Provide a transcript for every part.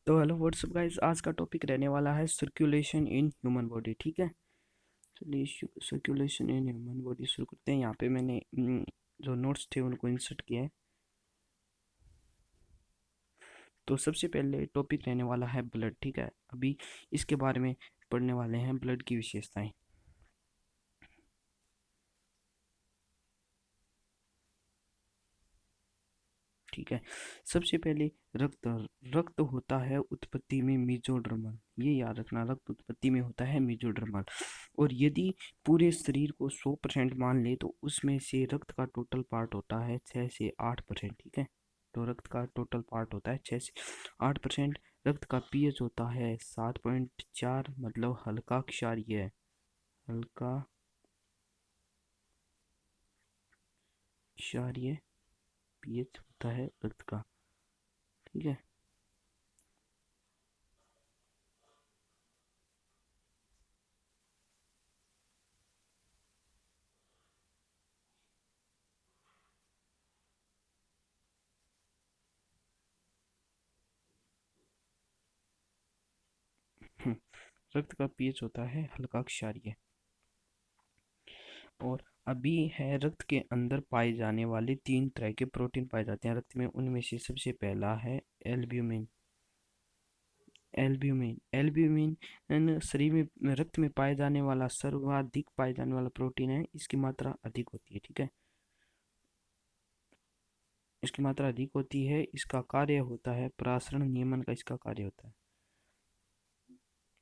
तो hello what's up guys, आज का टॉपिक रहने वाला है सर्कुलेशन इन ह्यूमन बॉडी। ठीक है, चलिए सर्कुलेशन इन ह्यूमन बॉडी शुरू करते हैं। यहाँ पे मैंने जो नोट्स थे उनको इंसर्ट किया है। तो सबसे पहले टॉपिक रहने वाला है ब्लड। ठीक है, अभी इसके बारे में पढ़ने वाले हैं, ब्लड की विशेषताएं। ठीक है, सबसे पहले रक्त। रक्त होता है उत्पत्ति में मेसोडर्मल, ये याद रखना, रक्त उत्पत्ति में होता है मेसोडर्मल। और यदि पूरे शरीर को 100% मान ले तो उसमें से रक्त का टोटल पार्ट होता है 6 से 8%। ठीक है, तो रक्त का टोटल पार्ट होता है 6 से 8%। रक्त का पीएच होता है 7.4, मतलब हल्का क्षारीय है। हल्का क्षारीय पीएच होता है रक्त का। ठीक है, रक्त का पीएच होता है हल्का क्षारीय। और अभी है, रक्त के अंदर पाए जाने वाले 3 तरह के प्रोटीन पाए जाते हैं रक्त में। उनमें से सबसे पहला है एल्ब्यूमिन। एल्ब्यूमिन एल्ब्यूमिन शरीर में, रक्त में पाए जाने वाला सर्वाधिक पाए जाने वाला प्रोटीन है। इसकी मात्रा अधिक होती है। ठीक है, इसकी मात्रा अधिक होती है। इसका कार्य होता है परासरण नियमन का, इसका कार्य होता है।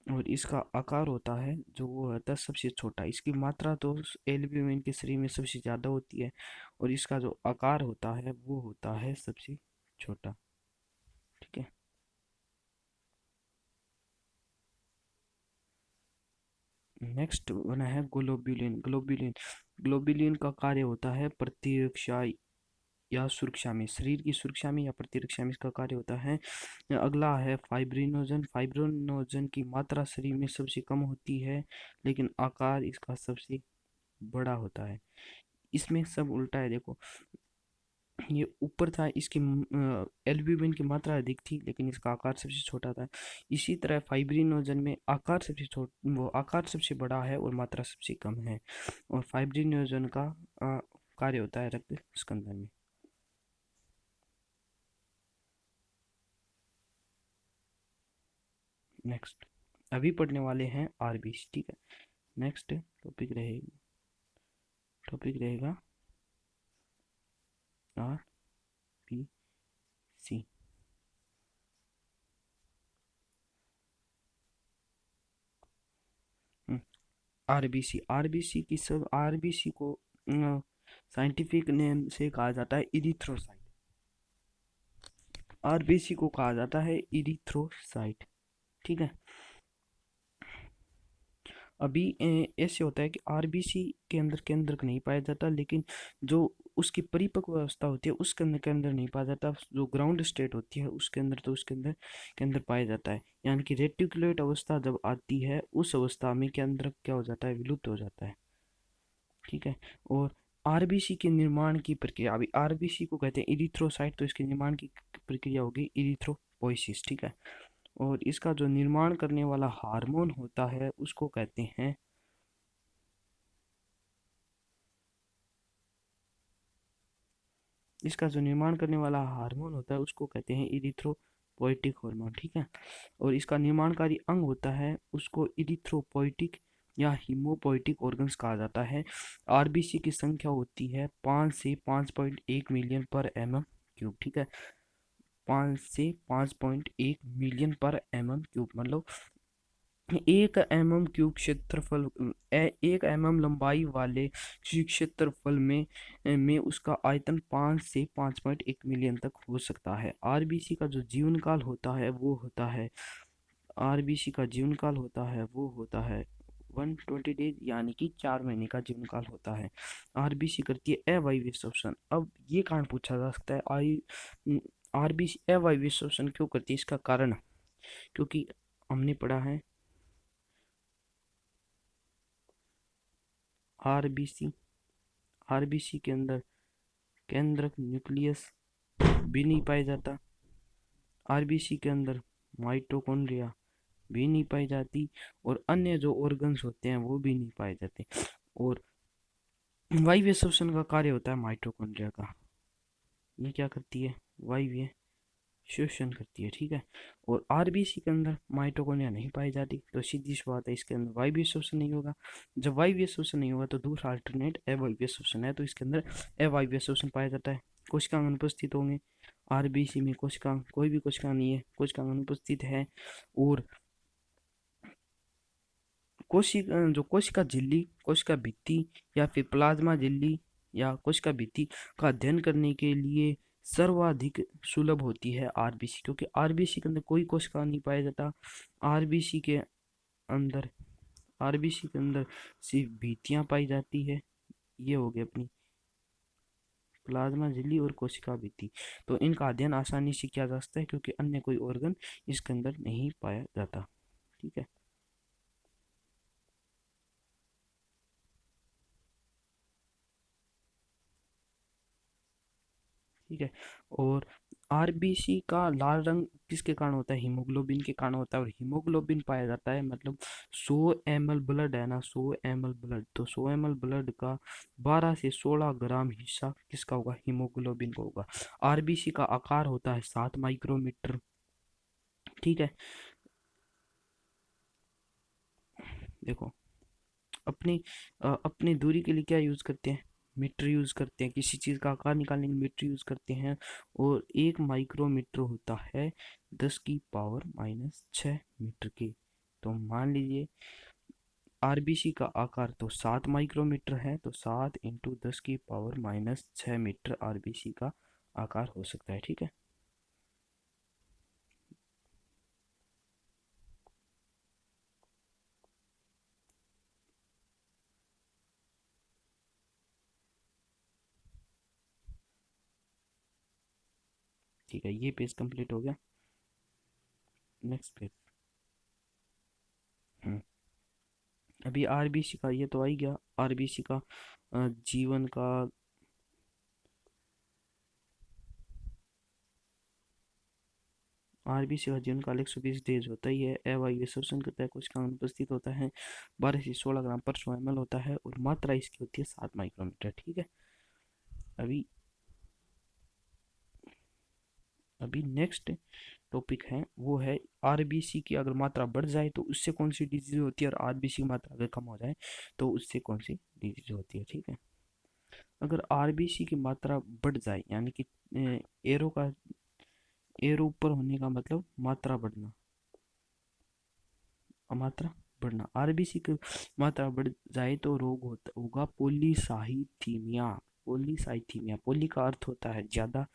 और इसका आकार होता है, जो वो होता है सबसे छोटा। इसकी मात्रा तो एल्ब्यूमिन के शरीर में सबसे ज़्यादा होती है, और इसका जो आकार होता है वो होता है सबसे छोटा। ठीक है, नेक्स्ट बना है ग्लोब्यूलिन। ग्लोब्यूलिन ग्लोब्यूलिन का कार्य होता है प्रतिरक्षा या सुरक्षा में, शरीर की सुरक्षा में या प्रतिरक्षा में इसका कार्य होता है। अगला है फाइब्रिनोजन। फाइब्रिनोजन की मात्रा शरीर में सबसे कम होती है, लेकिन आकार इसका सबसे बड़ा होता है। इसमें सब उल्टा है, देखो, ये ऊपर था, इसकी एल्ब्यूमिन की मात्रा अधिक थी लेकिन इसका आकार सबसे छोटा था। इसी तरह फाइब्रिनोजन में आकार सबसे छोट वो आकार सबसे बड़ा है और मात्रा सबसे कम है। और फाइब्रिनोजन का कार्य होता है रक्त स्कंदन में। नेक्स्ट अभी पढ़ने वाले हैं आरबीसी। ठीक है, नेक्स्ट टॉपिक रहेगा R B C. RBC RBC की सब आरबीसी को साइंटिफिक नेम से कहा जाता है इरिथ्रोसाइट। आरबीसी को कहा जाता है इरिथ्रोसाइट। ठीक है, अभी ऐसे होता है कि आरबीसी के अंदर केंद्रक नहीं पाया जाता, लेकिन जो उसकी परिपक्व अवस्था होती है उसके अंदर नहीं पाया जाता। जो ग्राउंड स्टेट होती है उसके अंदर, तो उसके अंदर के अंदर पाया जाता है। यानी कि रेटिकुलेट अवस्था जब आती है उस अवस्था में केंद्रक क्या हो जाता है, विलुप्त हो जाता है। ठीक है, और आरबीसी के निर्माण की प्रक्रिया, अभी आरबीसी को कहते हैं इरिथ्रोसाइट, तो इसके निर्माण की प्रक्रिया होगी इरिथ्रोपोइसिस। ठीक है, और इसका जो निर्माण करने वाला हार्मोन होता है उसको कहते हैं, इसका जो निर्माण करने वाला हार्मोन होता है उसको कहते हैं इरिथ्रोपोइटिक हार्मोन। ठीक है, और इसका निर्माणकारी अंग होता है उसको इरिथ्रोपोइटिक या हीमोपोइटिक ऑर्गन्स कहा जाता है। आरबीसी की संख्या होती है 5 से 5.1 मिलियन पर mm क्यूब। ठीक है, 5 से 5.1 मिलियन पर mm क्यूब, मतलब 1 mm क्यूब क्षेत्रफल, 1 mm लंबाई वाले क्षेत्रफल में उसका आयतन 5 से 5.1 मिलियन तक हो सकता है। आरबीसी का जो जीवन काल होता है वो होता है, आरबीसी का जीवन काल होता है वो होता है 120 डेज, यानी कि 4 महीने का जीवन काल होता है। आरबीसी करती है अवायवीय श्वसन। अब ये कारण पूछा जा सकता है, आई आरबीसी अवायवीय श्वसन क्यों करती है? इसका कारण, क्योंकि हमने पढ़ा है आरबीसी आरबीसी के अंदर केंद्रक न्यूक्लियस भी नहीं पाया जाता। आरबीसी के अंदर माइटोकॉन्ड्रिया भी नहीं पाई जाती, और अन्य जो ऑर्गन्स होते हैं वो भी नहीं पाए जाते। और वायवीय श्वसन का कार्य होता है माइटोकॉन्ड्रिया का, ये क्या करती है, वायवीय श्वसन करती है, ठीक है। और आरबीसी के अंदर माइटोकॉन्ड्रिया नहीं पाई जाती, तो सीधी सी बात है इसके अंदर वायवीय श्वसन नहीं होगा। जब वायवीय श्वसन नहीं होगा तो दूसरा अल्टरनेट अवायवीय श्वसन है, तो इसके अंदर अवायवीय श्वसन पाया जाता है। कोशिकांग अनुपस्थित होंगे आरबीसी में, कोशिकांग कोई भी कोशिकांग नहीं है, कोशिकांग अनुपस्थित है। और जो कोशिका झिल्ली, कोशिका भित्ति या फिर प्लाज्मा झिल्ली या कोशिका भित्ति का अध्ययन करने के लिए सर्वाधिक सुलभ होती है आरबीसी, क्योंकि आरबीसी के अंदर कोई कोशिका नहीं पाया जाता। आरबीसी के अंदर आरबीसी के अंदर सिर्फ भित्तियां पाई जाती है। ये हो गई अपनी प्लाज्मा झिल्ली और कोशिका भित्ति, तो इनका अध्ययन आसानी से किया जा सकता है क्योंकि अन्य कोई ऑर्गन इसके अंदर नहीं पाया जाता, ठीक है। ठीक है। और आरबीसी का लाल रंग किसके कारण होता है, हीमोग्लोबिन के कारण होता है। और हीमोग्लोबिन पाया जाता है, मतलब 100 ml ब्लड है ना, 100 ml ब्लड, तो 100 ml ब्लड का 12 से 16 ग्राम हिस्सा किसका होगा, हीमोग्लोबिन का होगा। आरबीसी का आकार होता है 7 माइक्रोमीटर, ठीक है। देखो, अपनी अपनी दूरी के लिए क्या यूज करते हैं, मीटर यूज करते हैं, किसी चीज का आकार निकालने के लिए मीटर यूज करते हैं। और 1 माइक्रोमीटर होता है 10⁻⁻⁶ के। तो मान लीजिए आरबीसी का आकार तो 7 माइक्रोमीटर है, तो 7 × 10⁻⁻⁶ आरबीसी का आकार हो सकता है, ठीक है। ठीक है, ये पेज कंप्लीट हो गया। Next page. अभी आरबीसी का ये तो आ ही गया, आरबीसी का जीवन का आरबीसी का जीवन काल 120 डेज होता ही है। अवायवीय श्वसन करता है, कोशिका अनुपस्थित होता है, 12 से 16 ग्राम पर 100 ml होता है, और मात्रा इसकी होती है 7 माइक्रोमीटर, ठीक है। अभी अभी नेक्स्ट टॉपिक है वो है आरबीसी की अगर मात्रा बढ़ जाए तो उससे कौन सी डिजीज होती है, और आरबीसी की मात्रा अगर कम हो जाए तो उससे कौन सी डिजीज होती है, ठीक है। अगर आरबीसी की मात्रा बढ़ जाए, यानी कि एरो का एरो ऊपर होने का मतलब मात्रा बढ़ना, मात्रा बढ़ना, आरबीसी की मात्रा बढ़ जाए तो रोग होगा पॉलीसाइथीमिया। पॉलीसाइथीमिया, पॉली का अर्थ होता है ज्यादा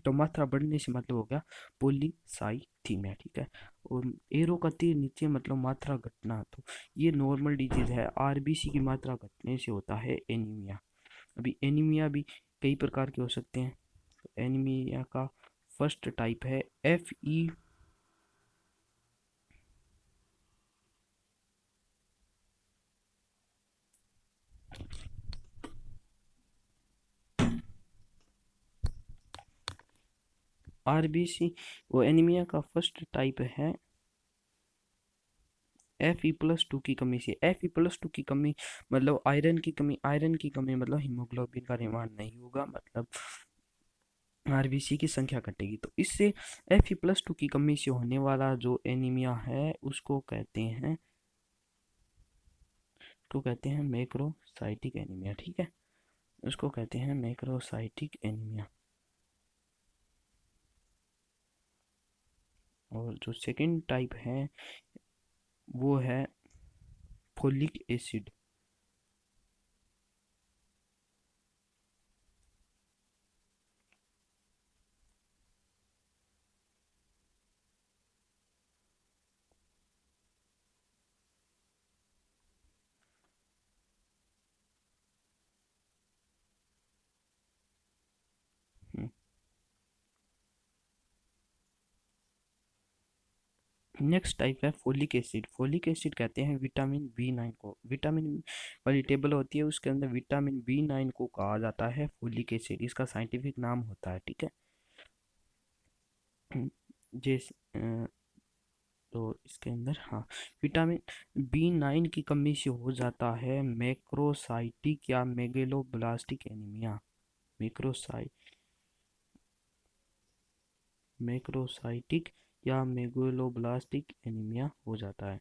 तो मात्रा बढ़ने से मतलब हो गया पॉलीसाइथीमिया, ठीक है। और एरो का तीर नीचे मतलब मात्रा घटना, तो ये नॉर्मल डिजीज है। आरबीसी की मात्रा घटने से होता है एनीमिया। अभी एनीमिया भी कई प्रकार के हो सकते हैं। तो एनीमिया का फर्स्ट टाइप है FE। आरबीसी वो एनीमिया का फर्स्ट टाइप है Fe+2 की कमी से। Fe+2 की कमी मतलब आयरन की कमी, आयरन की कमी मतलब हीमोग्लोबिन का निर्माण नहीं होगा, मतलब आरबीसी की संख्या घटेगी। तो इससे Fe+2 की कमी से होने वाला जो एनीमिया है उसको कहते हैं मैक्रोसाइटिक एनीमिया, ठीक है। उसको कहते हैं मैक्रोसाइटिक एनीमिया। और जो सेकंड टाइप है वो है फोलिक एसिड। नेक्स्ट टाइप है फोलिक एसिड। फोलिक एसिड कहते हैं विटामिन B9 को। विटामिन वाली टेबल होती है उसके अंदर विटामिन B9 को कहा जाता है फोलिक एसिड, इसका साइंटिफिक नाम होता है, ठीक है। जैसे तो इसके अंदर हाँ, विटामिन B9 की कमी से हो जाता है मैक्रोसाइटिक या मेगलोब्लास्टिक एनीमिया। मैक्रोसाइ मैक्रोसाइटिक या मेगलोब्लास्टिक एनीमिया हो जाता है।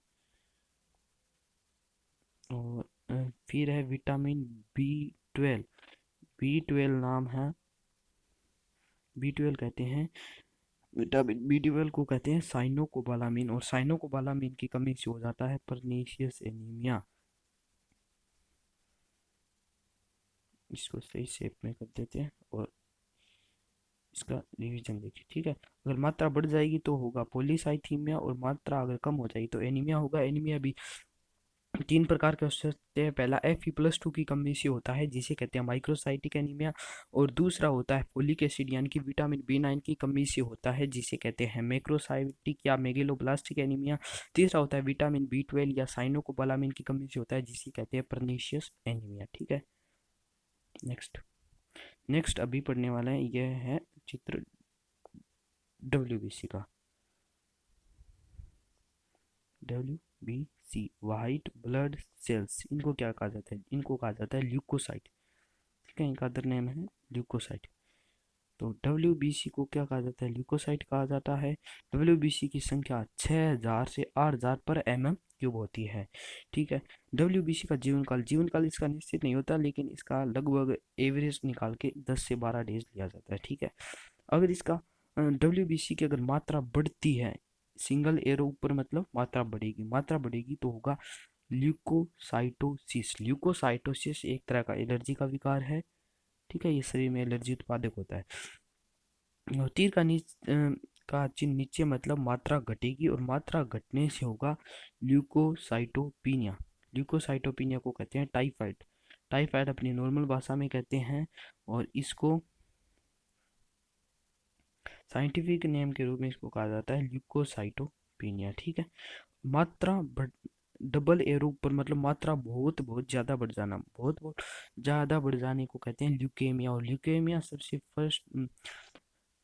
और फिर है विटामिन B12। B12 नाम है, B12 कहते हैं, विटामिन B12 को कहते हैं साइनोकोबालामिन, और साइनोकोबालामिन की कमी से हो जाता है परनीशियस एनीमिया। इसको सही शेप में कर देते हैं और इसका रिवीजन देखिए, ठीक है। अगर मात्रा बढ़ जाएगी तो होगा पॉलीसाइथीमिया, और मात्रा अगर कम हो जाएगी तो एनीमिया होगा। एनीमिया भी तीन प्रकार के हो सकते हैं। पहला Fe+2 की कमी से होता है जिसे कहते हैं माइक्रोसाइटिक एनीमिया, और दूसरा होता है फोलिक एसिड यानी कि विटामिन B9 की कमी से होता है जिसे कहते हैं मैक्रोसाइटिक या मेगलोब्लास्टिक एनीमिया। तीसरा होता है विटामिन B12 या साइनोकोबालामिन की कमी से होता है जिसे कहते हैं परनीशियस एनीमिया, ठीक है। नेक्स्ट नेक्स्ट अभी पढ़ने वाला है, यह है चित्र WBC का। WBC वाइट ब्लड सेल्स, इनको क्या कहा जाता है? इनको कहा जाता है ल्यूकोसाइट, ठीक है। इनका अदर नेम है ल्यूकोसाइट। तो WBC को क्या कहा जाता है? ल्यूकोसाइट कहा जाता है। WBC की संख्या 6000 से 8000 पर mm³ होती है, ठीक है। WBC का जीवन काल इसका निश्चित नहीं होता, लेकिन इसका लगभग एवरेज निकाल के 10 से 12 डेज लिया जाता है, ठीक है। अगर इसका WBC की अगर मात्रा बढ़ती है, सिंगल एरो ऊपर मतलब मात्रा बढ़ेगी तो होगा ल्यूकोसाइटोसिस। ल्यूकोसाइटोसिस एक तरह का एलर्जी का विकार है, ठीक है। ये शरीर में एलर्जी उत्पादक होता है। और तीर का चिन्ह नीचे मतलब मात्रा घटेगी, और मात्रा घटने से होगा ल्यूकोसाइटोपिनिया। ल्यूकोसाइटोपिनिया को कहते हैं टाइफाइड। टाइफाइड अपनी नॉर्मल भाषा में कहते हैं, और इसको साइंटिफिक नेम के रूप में इसको कहा जाता है ल्यूकोसाइटोपिनिया, ठीक है। मात्रा बढ़ डबल एरो पर मतलब मात्रा बहुत बहुत ज़्यादा बढ़ जाना, बहुत बहुत ज़्यादा बढ़ जाने को कहते हैं ल्यूकेमिया। और ल्यूकेमिया सबसे फर्स्ट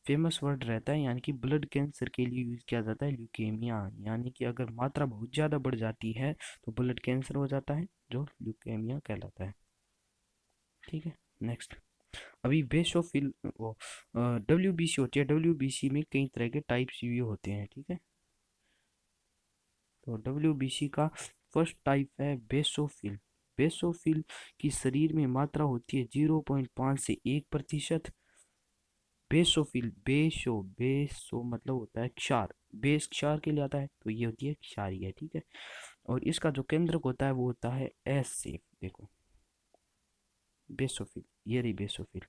फेमस वर्ड रहता है, यानी कि ब्लड कैंसर के लिए यूज़ किया जाता है ल्यूकेमिया। यानी कि अगर मात्रा बहुत ज़्यादा बढ़ जाती है तो ब्लड कैंसर हो जाता है, जो ल्यूकेमिया कहलाता है, ठीक है। नेक्स्ट अभी बेसोफिल वो WBC होती है। WBC में कई तरह के टाइप्स भी होते हैं, ठीक है। तो WBC का फर्स्ट टाइप है बेसोफिल। बेसोफिल की शरीर में मात्रा होती है 0.5 से 1%। बेसोफिल बेसो मतलब होता है क्षार, बेस क्षार के लिए आता है, तो ये होती है क्षारीय, ठीक है। और इसका जो केंद्रक होता है वो होता है एस सेफ। देखो बेसोफिल, ये रही बेसोफिल,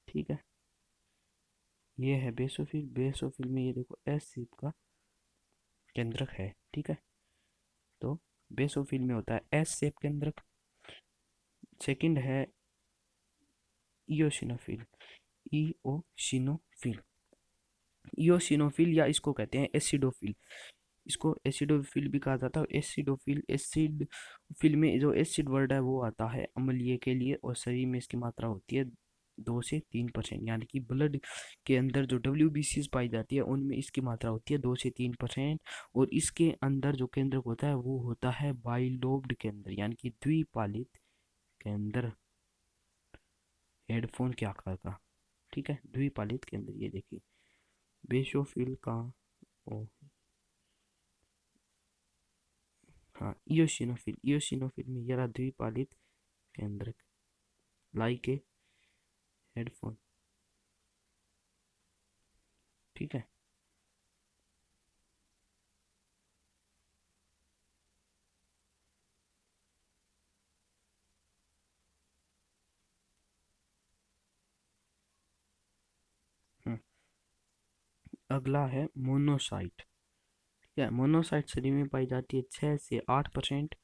ठीक है। ये है बेसोफिल। बेसोफिल में ये देखो एस शेप का केंद्रक है, ठीक है। तो बेसोफिल में होता है एस शेप केंद्रक। सेकंड है इयोसिनोफिल। इओसिनोफिल इयोसिनोफिल या इसको कहते हैं एसिडोफिल। इसको एसिडोफिल भी कहा जाता है। एसिड फिल में जो एसिड वर्ड है वो आता है अम्लीय के लिए, और शरीर में इसकी मात्रा होती है 2 से 3%। यानी कि ब्लड के अंदर जो WBC पाई जाती है उनमें इसकी मात्रा होती है 2 से 3%। और इसके अंदर जो केंद्रक होता है वो होता है बाइलोब्ड केंद्र, यानी कि द्विपालित केंद्र, हेडफोन के आकार का, ठीक है। द्विपालित केंद्र, ये देखिए बेसोफिल का ओ हाँ इयोसिनोफिल में यह द्विपालित केंद्रक लाइक ए हेडफोन, ठीक है। हम्म, अगला है मोनोसाइट, ठीक है। मोनोसाइट शरीर में पाई जाती है 6 से 8%।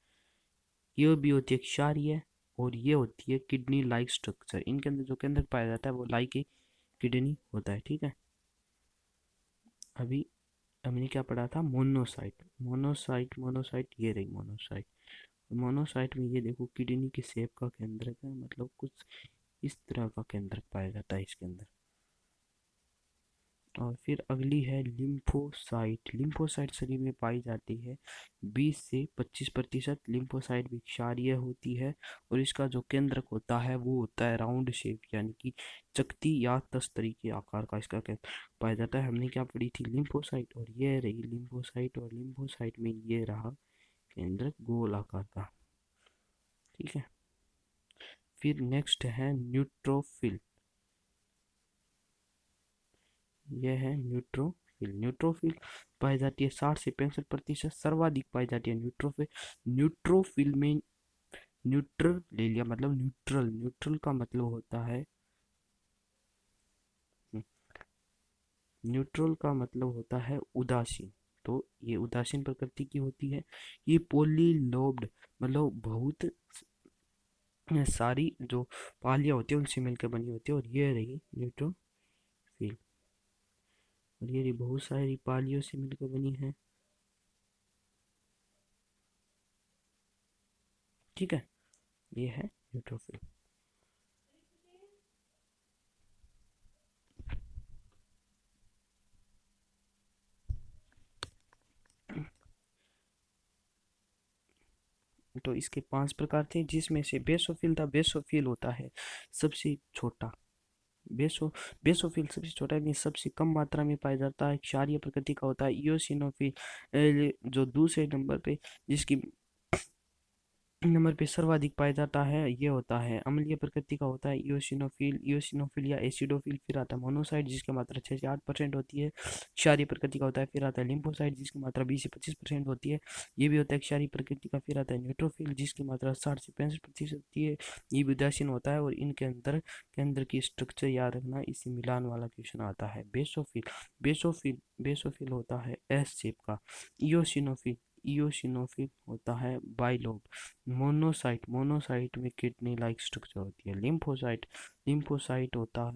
ये भी होती है क्षारीय, और ये होती है किडनी लाइक स्ट्रक्चर। इनके अंदर जो केंद्रक पाया जाता है वो लाइक ए किडनी होता है, ठीक है। अभी हमने क्या पढ़ा था? मोनोसाइट ये रही मोनोसाइट। मोनोसाइट में ये देखो किडनी के शेप का केंद्रक है, मतलब कुछ इस तरह का केंद्रक पाया जाता है इसके अंदर। और फिर अगली है लिम्फोसाइट। लिम्फोसाइट शरीर में पाई जाती है 20 से 25%। लिम्फोसाइट भी क्षारीय होती है और इसका जो केंद्रक होता है वो होता है राउंड शेप, यानी कि चकती या तस्तरी के आकार का इसका केंद्र पाया जाता है। हमने क्या पढ़ी थी, लिम्फोसाइट, और ये रही लिम्फोसाइट, और लिम्फोसाइट में ये रहा केंद्रक गोल आकार का। ठीक है, फिर नेक्स्ट है न्यूट्रोफिल। यह है न्यूट्रोफिल। न्यूट्रोफिल पाई जाती है 60 से 65%, सर्वाधिक पाई जाती है न्यूट्रोफिल। न्यूट्रोफिल में न्यूट्रल ले लिया, मतलब न्यूट्रल, न्यूट्रल का मतलब होता है, न्यूट्रल का मतलब होता है उदासीन। तो ये उदासीन प्रकृति की होती है। ये पोलीलोब्ड, मतलब बहुत सारी जो पालियां होती है उनसे मिलकर बनी होती है, और ये रही न्यूट्रोफिल, और ये बहुत सारी पालियों से मिलकर बनी है। ठीक है, ये है न्यूट्रोफिल। तो इसके 5 प्रकार थे, जिसमें से बेसोफिल था। बेसोफिल होता है सबसे छोटा। बेसो बेसोफिल सबसे छोटा है, सबसे कम मात्रा में पाया जाता है, क्षारीय प्रकृति का होता है। इयोसिनोफिल जो दूसरे नंबर पे सर्वाधिक पाया जाता है, ये होता है अम्लीय प्रकृति का होता है इयोसिनोफिल। इयोसिनोफिल या एसिडोफिल। फिर आता है मोनोसाइट जिसकी मात्रा 6 से 8% होती है, क्षारीय प्रकृति का होता है। फिर आता है लिम्फोसाइट जिसकी मात्रा 20 से 25% होती है, ये भी होता है क्षारीय प्रकृति का। फिर आता है न्यूट्रोफिल जिसकी मात्रा 60 से 65% होती है, ये भी उदासीन होता है। और इनके अंदर केंद्र की स्ट्रक्चर याद रखना, इसी मिलान वाला क्वेश्चन आता है। बेसोफिल होता है एस शेप का। इयोसिनोफिल इयोसिनोफिल होता है बाइलोब। मोनोसाइट में किडनी लाइक स्ट्रक्चर होती है। लिम्फोसाइट होता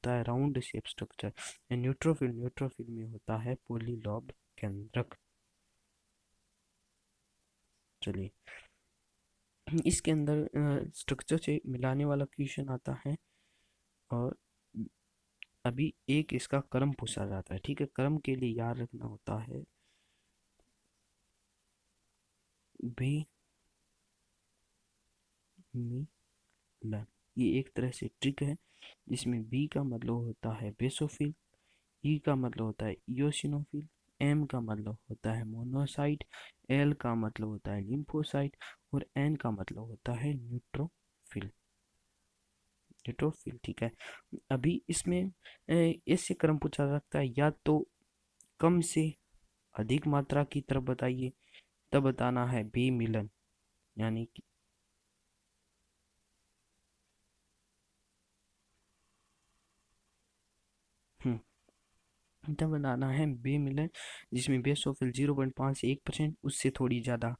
है राउंड शेप स्ट्रक्चर। न्यूट्रोफिल में होता है पोलीलॉब केंद्रक। चलिए, इसके अंदर स्ट्रक्चर से मिलाने वाला क्वेश्चन आता है, और अभी एक इसका क्रम पूछा जाता है। ठीक है, क्रम के लिए याद रखना होता है बे मिलन। ये एक तरह से ट्रिक है, जिसमें बी का मतलब होता है बेसोफिल, ई का मतलब होता है इयोसिनोफिल, एम का मतलब होता है मोनोसाइट, एल का मतलब होता है लिम्फोसाइट, और एन का मतलब होता है न्यूट्रोफिल। ठीक है, अभी इसमें ऐसे क्रम पूछा जाता है, या तो कम से अधिक मात्रा की तरफ बताइए, तब बताना है बे मिलन, यानी कि तब बनाना है बे मिलन, जिसमें बेसोफिल 0.5 से 1%, उससे थोड़ी ज़्यादा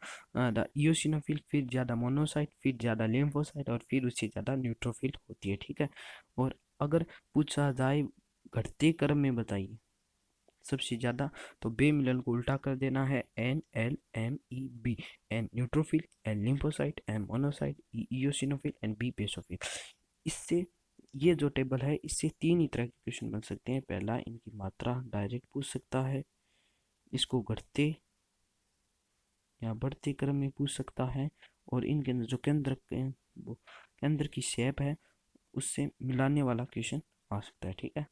इयोसिनोफिल, फिर ज़्यादा मोनोसाइट, फिर ज़्यादा लिम्फोसाइट, और फिर उससे ज़्यादा न्यूट्रोफिल होती है। ठीक है, और अगर पूछा जाए घटते क्रम में बताइए सबसे ज़्यादा, तो बे मिलन को उल्टा कर देना है, NLMEB। N neutrophil, N lymphocyte, N monocyte, E eosinophil, and B basophil. इससे ये जो टेबल है, इससे 3 ही तरह के क्वेश्चन बन सकते हैं। पहला, इनकी मात्रा डायरेक्ट पूछ सकता है, इसको घटते या बढ़ते क्रम में पूछ सकता है, और इनके अंदर जो वो केंद्र की शेप है उससे मिलाने वाला क्वेश्चन आ सकता है। ठीक है,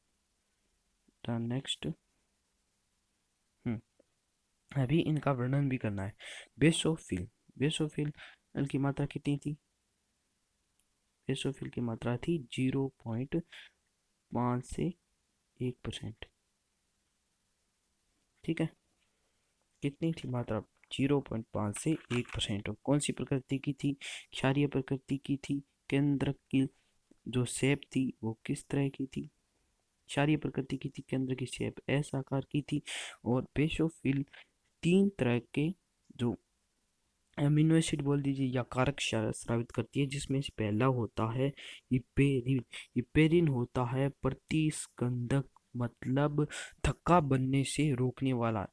तो नेक्स्ट, अभी इनका वर्णन भी करना है। बेसोफिल बेसोफिल की मात्रा कितनी थी? बेसोफिल की मात्रा थी 0.5 से 1%। ठीक है, कितनी थी मात्रा? 0.5 से 1%। कौन सी प्रकृति की थी? क्षारीय प्रकृति की थी। केंद्र की जो शेप थी वो किस तरह की थी? क्षारीय प्रकृति की थी, केंद्र की शेप एस आकार की थी। और बेसोफिल 3 तरह के जो अमीनो एसिड बोल दीजिए या कारक स्रावित करती है, जिसमें से पहला होता है इपेरिन। इपेरिन होता है प्रतिस्कंदक, मतलब थक्का बनने से रोकने वाला।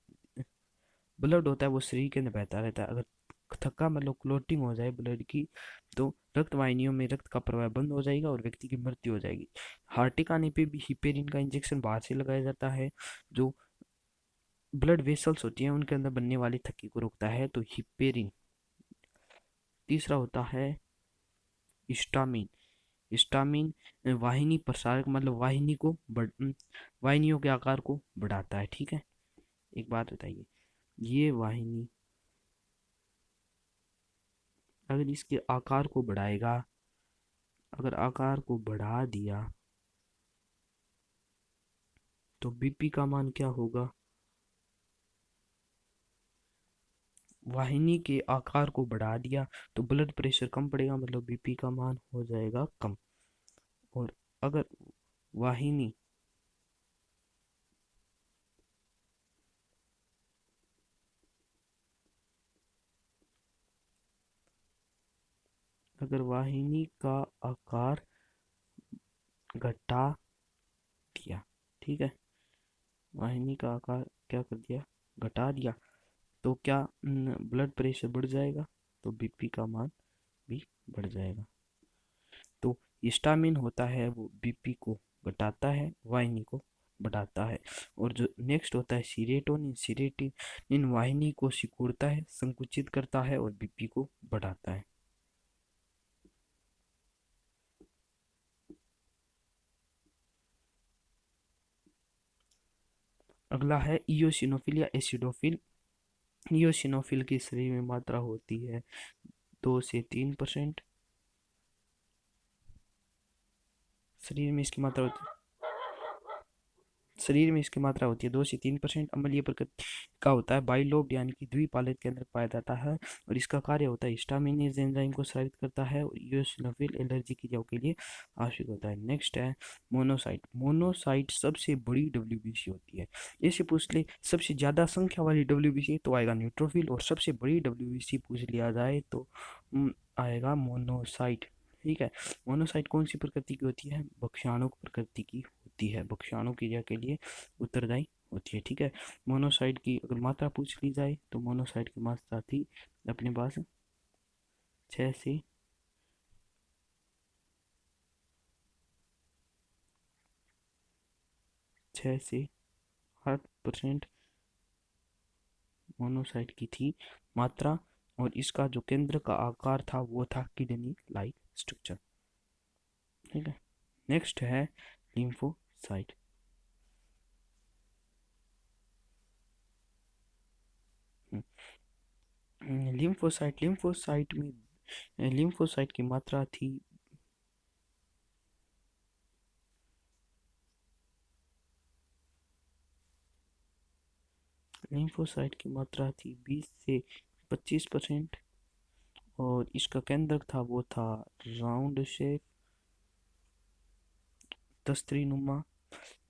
ब्लड होता है वो शरीर के अंदर बहता रहता है, अगर थक्का मतलब क्लोटिंग हो जाए ब्लड की, तो रक्त वाहिनियों में रक्त का प्रवाह बंद हो जाएगा और व्यक्ति की मृत्यु हो जाएगी। हार्ट अटैक आने पे भी हिपेरिन का इंजेक्शन बाहर से लगाया जाता है, जो ब्लड वेसल्स होती हैं उनके अंदर बनने वाली थक्की को रोकता है, तो हिपेरिन। तीसरा होता है हिस्टामिन। हिस्टामिन वाहिनी प्रसारक मतलब वाहिनियों के आकार को बढ़ाता है। ठीक है, एक बात बताइए, ये वाहिनी अगर इसके आकार को बढ़ाएगा, अगर आकार को बढ़ा दिया तो बीपी का मान क्या होगा? वाहिनी के आकार को बढ़ा दिया तो ब्लड प्रेशर कम पड़ेगा, मतलब बीपी का मान हो जाएगा कम। और अगर वाहिनी अगर वाहिनी का आकार घटा दिया, ठीक है, वाहिनी का आकार क्या कर दिया, घटा दिया, तो क्या ब्लड प्रेशर बढ़ जाएगा, तो बीपी का मान भी बढ़ जाएगा। तो हिस्टामिन होता है वो बीपी को घटाता है, वाहिनी को बढ़ाता है। और जो नेक्स्ट होता है सीरेटोनिन। सीरेटोनिन वाहिनी को सिकुड़ता है, संकुचित करता है और बीपी को बढ़ाता है। अगला है इयोसिनोफिल या एसिडोफिल। इयोसिनोफिल की शरीर में मात्रा होती है 2 से 3%। शरीर में इसकी मात्रा होती शरीर में इसकी मात्रा होती है 2 से 3%। अम्लीय प्रकृति का होता है, बाइलोब्ड यानी कि द्विपालित के अंदर पाया जाता है, और इसका कार्य होता है हिस्टामिनेज एंजाइम को स्रावित करता है, और इयोसिनोफिल एलर्जी की क्रियाओं के लिए आवश्यक होता है। नेक्स्ट है मोनोसाइट। मोनोसाइट सबसे बड़ी डब्ल्यूबीसी होती है। ऐसे पूछ ले सबसे ज्यादा संख्या वाली डब्ल्यूबीसी तो आएगा न्यूट्रोफिल, और सबसे बड़ी डब्ल्यूबीसी पूछ लिया जाए तो आएगा मोनोसाइट। ठीक है, मोनोसाइट कौन सी प्रकृति की होती है? भक्षाणु प्रकृति की होती है, भक्षाणु क्रिया के लिए उत्तरदायी होती है। ठीक है, मोनोसाइट की अगर मात्रा पूछ ली जाए तो मोनोसाइट की मात्रा थी अपने पास 6 से 8% मोनोसाइट की थी मात्रा, और इसका जो केंद्र का आकार था वो था किडनी लाइक स्ट्रक्चर। ठीक है, नेक्स्ट है लिम्फोसाइट। लिम्फोसाइट की मात्रा थी लिम्फोसाइट की मात्रा थी 20 से 25%, और इसका केंद्र था वो था राउंड शेप, दस्तरी नुमा।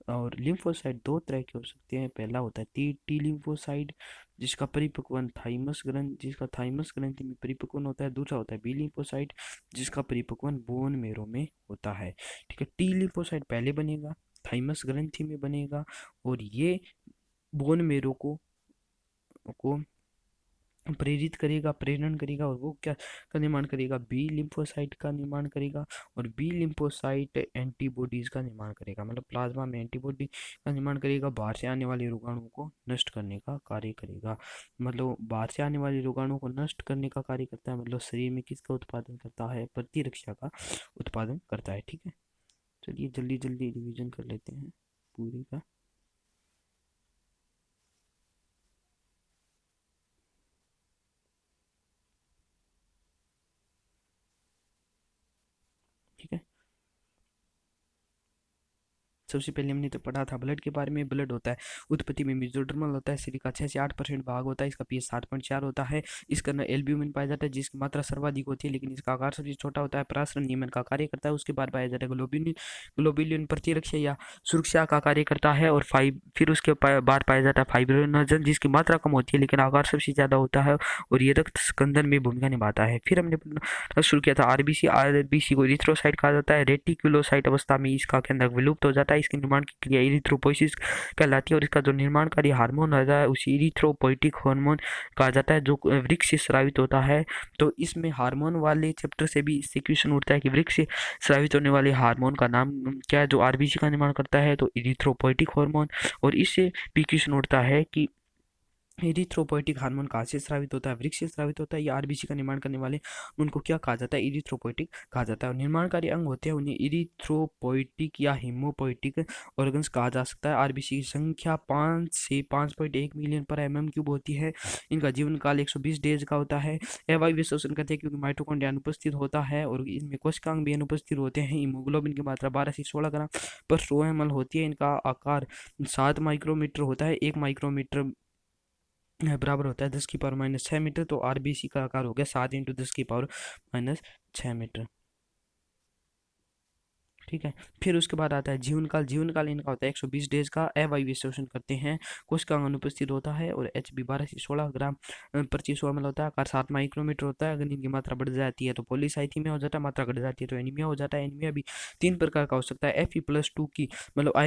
और लिम्फोसाइट दो तरह के हो सकते हैं। पहला होता है टी लिम्फोसाइट, जिसका थाइमस ग्रंथि में परिपक्वन होता है। दूसरा होता है बी लिम्फोसाइट, जिसका परिपक्वन बोन मेरो में होता है। ठीक है, टी लिम्फोसाइट पहले बनेगा, थाइमस ग्रंथि में बनेगा, और ये बोन मेरो को प्रेरित करेगा, प्रेरण करेगा, और वो क्या का निर्माण करेगा? बी लिम्फोसाइट का निर्माण करेगा, और बी लिम्फोसाइट एंटीबॉडीज का निर्माण करेगा, मतलब प्लाज्मा में एंटीबॉडी का निर्माण करेगा, बाहर से आने वाले रोगाणुओं को नष्ट करने का कार्य करेगा। मतलब बाहर से आने वाले रोगाणुओं को नष्ट करने का कार्य करता है, मतलब शरीर में किसका उत्पादन करता है? प्रतिरक्षा का उत्पादन करता है। ठीक है, चलिए जल्दी जल्दी रिविजन कर लेते हैं पूरी का। ठीक है, सबसे पहले हमने तो पढ़ा था ब्लड के बारे में। ब्लड होता है उत्पत्ति में मेसोडर्मल होता है, शरीर का 6 से 8% भाग होता है, इसका पीएच 7.4 होता है, इसका अंदर एल्ब्यूमिन पाया जाता है जिसकी मात्रा सर्वाधिक होती है, लेकिन इसका आकार सबसे छोटा होता है, परासरण नियमन का कार्य करता है। उसके बाद पाया जाता है ग्लोब्यूलिन। ग्लोब्यूलिन प्रतिरक्षा या सुरक्षा का कार्य करता है, और फिर उसके बाद पाया जाता है फाइब्रिनोजन, जिसकी मात्रा कम होती है लेकिन आकार सबसे ज्यादा होता है, और ये रक्त स्कंदन में भूमिका निभाता है। फिर हमने शुरू किया था आरबीसी। आरबीसी को इरिथ्रोसाइट कहा जाता है। रेटिकुलोसाइट अवस्था में इसका केंद्रक विलुप्त हो जाता है, है, इसके निर्माण की क्रिया इरिथ्रोपोइसिस कहलाती है। और इसका जो निर्माणकारी हार्मोन होता है उसे इरिथ्रोपोइटिक हार्मोन कहा जाता है, जो वृक्ष से स्रावित होता है। तो इसमें हार्मोन वाले चैप्टर से भी इससे क्वेश्चन उठता है कि वृक्ष से स्रावित होने वाले हार्मोन का नाम क्या है, जो आरबीसी का निर्माण करता है, तो इरिथ्रोपोइटिक हार्मोन। और इससे भी क्वेश्चन उठता है कि इरिथ्रोपोइटिक हार्मोन कहाँ से स्रावित होता है, वृक्ष से स्रावित होता है या आरबीसी का निर्माण करने वाले उनको क्या कहा जाता है, इरिथ्रोपोइटिक कहा जाता है। और निर्माणकारी अंग होते हैं उन्हें इरिथ्रोपोइटिक या हीमोपोइटिक ऑर्गन्स कहा जा सकता है। आरबीसी की संख्या 5 से 5.1 मिलियन पर mm³ होती है। इनका जीवन काल 120 डेज का होता है। अवायवीय श्वसन करते हैं क्योंकि माइटोकॉन्ड्रिया अनुपस्थित होता है और इनमें कोशिकांग भी अनुपस्थित होते हैं। हीमोग्लोबिन की मात्रा 12 से 16 ग्राम पर 100 ml होती है। इनका आकार 7 माइक्रोमीटर होता है। 1 माइक्रोमीटर बराबर होता है 10⁻⁻⁶ तो आरबीसी का आकार हो गया 7 × 10⁻⁶ ठीक है। फिर उसके बाद आता है जीवन काल। जीवन काल इनका होता है 120 डेज का। अवायवीय शोषण करते हैं, कोशिकांग अनुपस्थित होता है और HB 12 से 16 ग्राम प्रति 100 ml होता है। आकार 7 माइक्रोमीटर होता है। अगर इनकी मात्रा बढ़ जाती है तो पॉलीसाइथीमिया हो जाता है, मात्रा घट जाती है तो एनीमिया हो जाता है। एनीमिया भी 3 प्रकार का हो सकता है। Fe+2 की मतलब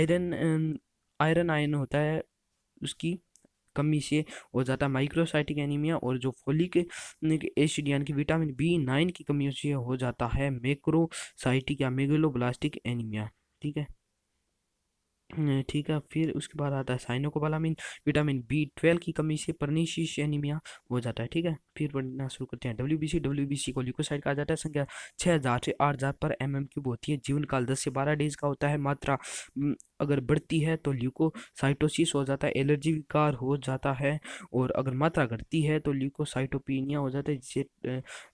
आयरन आयन होता है उसकी कमी से हो जाता है माइक्रोसाइटिक एनीमिया। और जो फोलिक एसिड यानी कि विटामिन B9 की कमी से हो जाता है मैक्रोसाइटिक या मेगलोब्लास्टिक एनीमिया। ठीक है। ठीक है। फिर उसके बाद आता है साइनोकोबालामिन, विटामिन B12 की कमी से पर्नीशियस एनीमिया हो जाता है। ठीक है। फिर पढ़ना शुरू करते हैं। WBC को ल्यूकोसाइड कहा जाता है। संख्या 6000 से 8000 पर mm³ होती है। जीवन काल 10 से 12 डेज का होता है। मात्रा अगर बढ़ती है तो ल्यूकोसाइटोसिस हो जाता है, एलर्जी विकार हो जाता है। और अगर मात्रा घटती है तो ल्यूकोसाइटोपिनिया हो जाता है, जिसे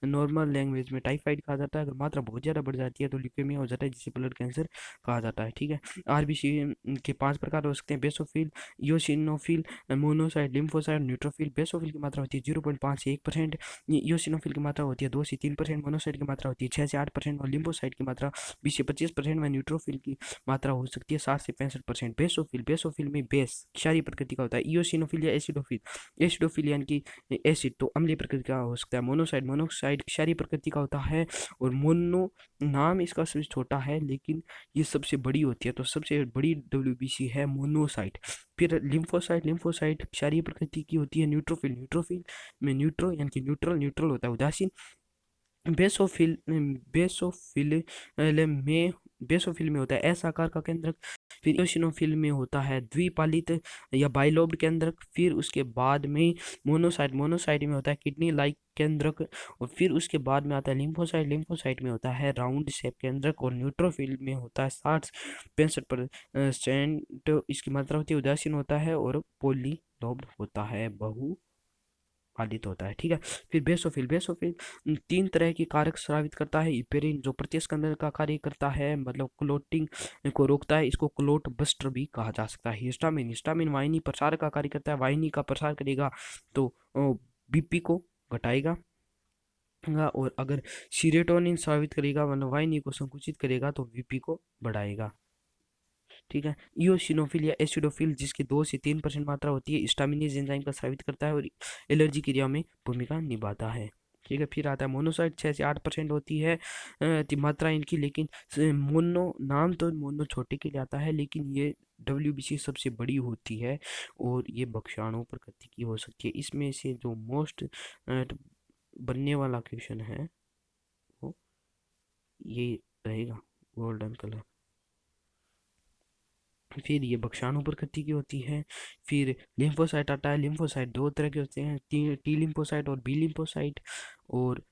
नॉर्मल लैंग्वेज में टाइफाइड कहा जाता है। अगर मात्रा बहुत ज़्यादा बढ़ जाती है तो ल्यूकेमिया हो जाता है, जिसे ब्लड कैंसर कहा जाता है। ठीक है। आरबीसी के 5 प्रकार हो सकते हैं: basophil, eosinophil, monocyte, lymphocyte, neutrophil. Basophil की मात्रा होती है 0.5 से 1%, इयोसिनोफिल की मात्रा होती है 2 से 3%, मोनोसाइट की मात्रा होती है 6 से 8% और लिम्फोसाइट की मात्रा 20 से 25% में न्यूट्रोफिल की मात्रा हो सकती है 60 से 65%। बेसोफिल में बेस क्षारीय प्रकृति का होता है। इयोसिनोफिल या एसिडोफिल यानी कि एसिड तो अम्लीय प्रकृति का हो सकता है। मोनोसाइट क्षारीय प्रकृति का होता है। और मोनो नाम इसका सबसे छोटा है लेकिन ये सबसे बड़ी होती है, तो सबसे बड़ी WBC है मोनोसाइट। फिर लिम्फोसाइट क्षारीय प्रकृति की होती है। न्यूट्रोफिल में न्यूट्रो यानी कि न्यूट्रल होता है, उदासीन। बेसोफिल में होता है एस आकार का केंद्रक। फिर इयोसिनोफिल में होता है द्विपालित या बाइलोब्ड केंद्रक। फिर उसके बाद में मोनोसाइट में होता है किडनी लाइक केंद्रक। और फिर उसके बाद में आता है लिम्फोसाइट में होता है राउंड शेप केंद्रक। और न्यूट्रोफिल में होता है 60-65% इसकी मात्रा होती है, उदासीन होता है और पॉलीलोब्ड होता है, बहु पालित होता है। ठीक है। फिर बेसोफिल 3 तरह की कारक स्रावित करता है। इपेरिन जो प्रतिस्कंदन का कार्य करता है, मतलब क्लोटिंग को रोकता है, इसको क्लोट बस्टर भी कहा जा सकता है। हिस्टामिन वाहिनी प्रसार का कार्य करता है। वाहिनी का प्रसार करेगा तो BP को घटाएगा। और अगर सीरोटोनिन स्रावित करेगा मतलब वाहिनी को संकुचित करेगा तो BP को बढ़ाएगा। ठीक है। इयोसिनोफिल या एसिडोफिल जिसकी 2 से 3% मात्रा होती है, हिस्टामिनेज एंजाइम का स्रावित करता है और एलर्जी क्रिया में भूमिका निभाता है। ठीक है। फिर आता है मोनोसाइट 6 से 8% होती है मात्रा इनकी, लेकिन नाम तो मोनो छोटे के लिए आता है, लेकिन ये WBC सबसे बड़ी होती है और ये भक्षाणु प्रकृति की हो सकती है। इसमें से जो मोस्ट बनने वाला क्वेश्चन है वो ये रहेगा, गोल्डन कलर। फिर ये भक्षाणु प्रकृति की होती है। फिर लिम्फोसाइट आता है। लिम्फोसाइट 2 तरह के होते हैं, टी लिम्फोसाइट और बी लिम्फोसाइट। और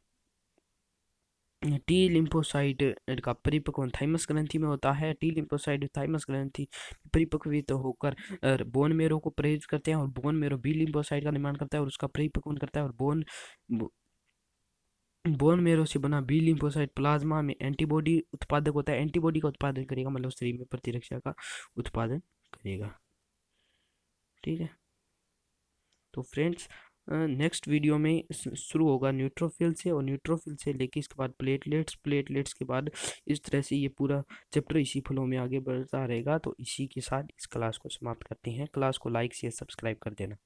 टी लिम्फोसाइट का परिपक्वन थाइमस ग्रंथि में होता है। टी लिम्फोसाइट थाइमस ग्रंथि परिपक्वित होकर बोन मेरो को प्रेरित करते हैं और बोन मेरो बी लिम्फोसाइट का निर्माण करता है और उसका परिपक्वन करता है। और बोन मेरो से बना बी लिम्फोसाइट प्लाज्मा में एंटीबॉडी उत्पादक होता है। एंटीबॉडी का उत्पादन करेगा मतलब शरीर में प्रतिरक्षा का उत्पादन करेगा। ठीक है। तो फ्रेंड्स नेक्स्ट वीडियो में शुरू होगा न्यूट्रोफिल से, और न्यूट्रोफिल से लेके इसके बाद प्लेटलेट्स के बाद इस तरह से ये पूरा चैप्टर इसी फ्लो में आगे बढ़ता रहेगा। तो इसी के साथ इस क्लास को समाप्त करते हैं। क्लास को लाइक शेयर सब्सक्राइब कर देना।